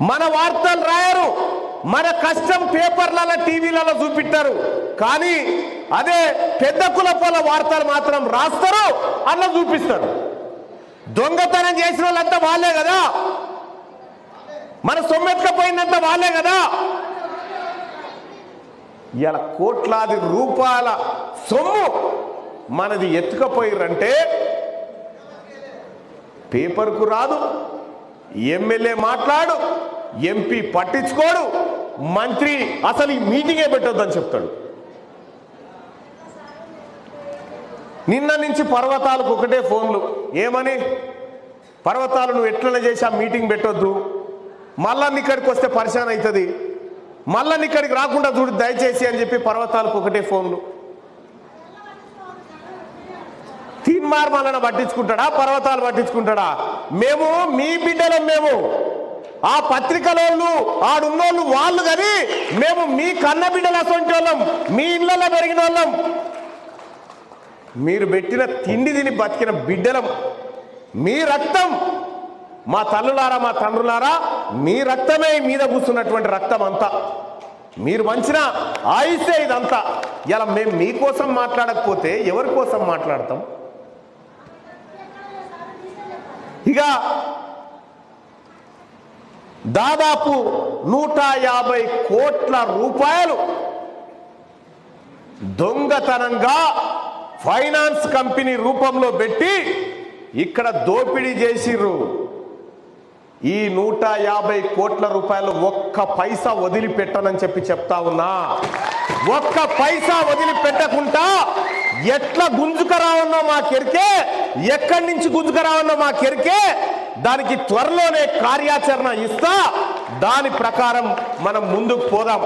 మన వార్తలు రాయరు, మన కష్టం పేపర్లలో టీవీలలో చూపిస్తారు. కానీ అదే పెద్ద కులపోల వార్తలు మాత్రం రాస్తారు, అలా చూపిస్తారు. దొంగతనం చేసిన వాళ్ళంతా వాళ్ళే కదా, మన సొమ్మెత్తుకపోయిందంతా వాళ్ళే కదా. ఇలా కోట్లాది రూపాయల సొమ్ము మనది ఎత్తుకపోయిరంటే పేపర్కు రాదు, ఎమ్మెల్యే మాట్లాడు, ఎంపీ పట్టించుకోడు, మంత్రి అసలు ఈ మీటింగే పెట్టొద్దని చెప్తాడు. నిన్న నుంచి పర్వతాలకు ఒకటే ఫోన్లు, ఏమని? పర్వతాలు నువ్వు ఎట్లా చేసి ఆ మీటింగ్ పెట్టొద్దు, మళ్ళా ఇక్కడికి వస్తే పరిశాన్ అవుతుంది, మళ్ళా ఇక్కడికి రాకుండా చూడు దయచేసి అని చెప్పి పర్వతాలకు ఒకటే ఫోన్లు. తీన్మార్ మళ్ళా పట్టించుకుంటాడా, పర్వతాలు పట్టించుకుంటాడా? మేము మీ బిడ్డలం, మేము ఆ పత్రికలోళ్ళు ఆడున్నోళ్ళు వాళ్ళు, కానీ మేము మీ కన్న బిడ్డలు అసొంటి వాళ్ళం, మీ ఇళ్ళలో పెరిగిన వాళ్ళం, మీరు పెట్టిన తిండి తిని బతికిన బిడ్డలం. మీ రక్తం, మా తల్లులారా మా తండ్రులారా, మీ రక్తమే మీద కూర్చున్నటువంటి రక్తం అంతా, మీరు మంచిన ఆయుసే ఇదంతా. ఇలా మేము మీకోసం మాట్లాడకపోతే ఎవరి కోసం మాట్లాడతాం? ఇక దాదాపు 150 కోట్ల రూపాయలు దొంగతనంగా ఫైనాన్స్ కంపెనీ రూపంలో పెట్టి ఇక్కడ దోపిడీ చేసిర్రు. ఈ 150 కోట్ల రూపాయలు ఒక్క పైసా వదిలిపెట్టనని చెప్పి చెప్తా ఉన్నా. ఒక్క పైసా వదిలిపెట్టకుండా ఎట్లా గుంజుకరావన్నో మా కెరికే, ఎక్కడి నుంచి గుంజుకరావన్నో మా కెరికే. దానికి త్వరలోనే కార్యాచరణ ఇస్తా, దాని ప్రకారం మనం ముందుకు పోదాం.